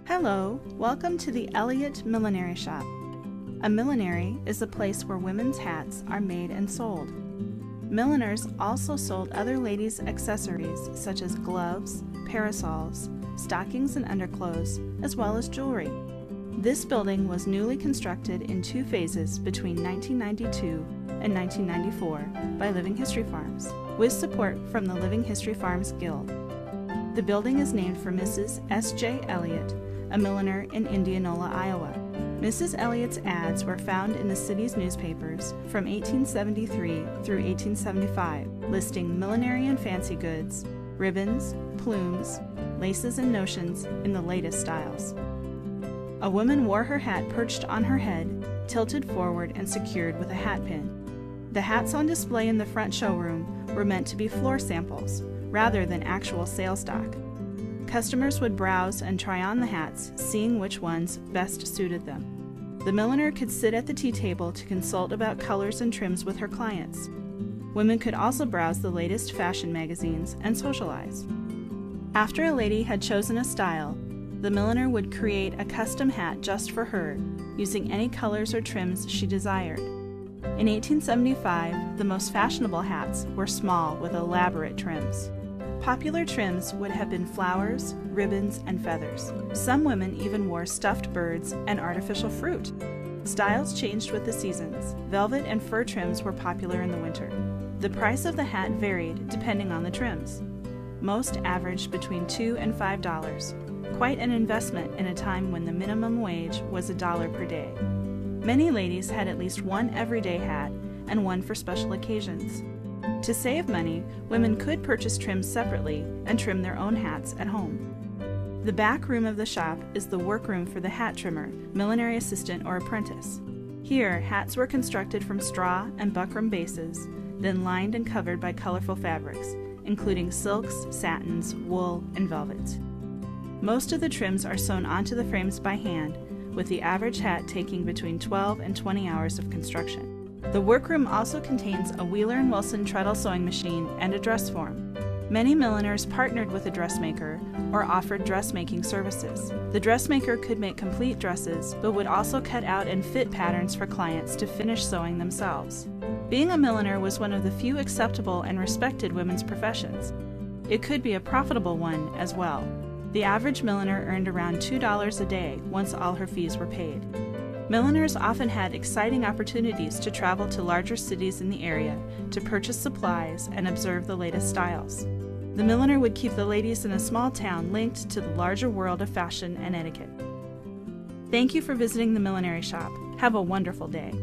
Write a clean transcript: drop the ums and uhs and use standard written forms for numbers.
Hello, welcome to the Elliot Millinery Shop. A millinery is a place where women's hats are made and sold. Milliners also sold other ladies' accessories such as gloves, parasols, stockings and underclothes, as well as jewelry. This building was newly constructed in two phases between 1992 and 1994 by Living History Farms, with support from the Living History Farms Guild. The building is named for Mrs. S.J. Elliot, a milliner in Indianola, Iowa. Mrs. Elliot's ads were found in the city's newspapers from 1873 through 1875, listing millinery and fancy goods, ribbons, plumes, laces, and notions in the latest styles. A woman wore her hat perched on her head, tilted forward and secured with a hat pin. The hats on display in the front showroom were meant to be floor samples, rather than actual sale stock. Customers would browse and try on the hats, seeing which ones best suited them. The milliner could sit at the tea table to consult about colors and trims with her clients. Women could also browse the latest fashion magazines and socialize. After a lady had chosen a style, the milliner would create a custom hat just for her, using any colors or trims she desired. In 1875, the most fashionable hats were small with elaborate trims. Popular trims would have been flowers, ribbons, and feathers. Some women even wore stuffed birds and artificial fruit. Styles changed with the seasons. Velvet and fur trims were popular in the winter. The price of the hat varied depending on the trims. Most averaged between $2 and $5, quite an investment in a time when the minimum wage was $1 per day. Many ladies had at least one everyday hat and one for special occasions. To save money, women could purchase trims separately and trim their own hats at home. The back room of the shop is the workroom for the hat trimmer, millinery assistant, or apprentice. Here, hats were constructed from straw and buckram bases, then lined and covered by colorful fabrics, including silks, satins, wool, and velvets. Most of the trims are sewn onto the frames by hand, with the average hat taking between 12 and 20 hours of construction. The workroom also contains a Wheeler & Wilson treadle sewing machine and a dress form. Many milliners partnered with a dressmaker or offered dressmaking services. The dressmaker could make complete dresses, but would also cut out and fit patterns for clients to finish sewing themselves. Being a milliner was one of the few acceptable and respected women's professions. It could be a profitable one as well. The average milliner earned around $2 a day once all her fees were paid. Milliners often had exciting opportunities to travel to larger cities in the area to purchase supplies and observe the latest styles. The milliner would keep the ladies in a small town linked to the larger world of fashion and etiquette. Thank you for visiting the Millinery Shop. Have a wonderful day.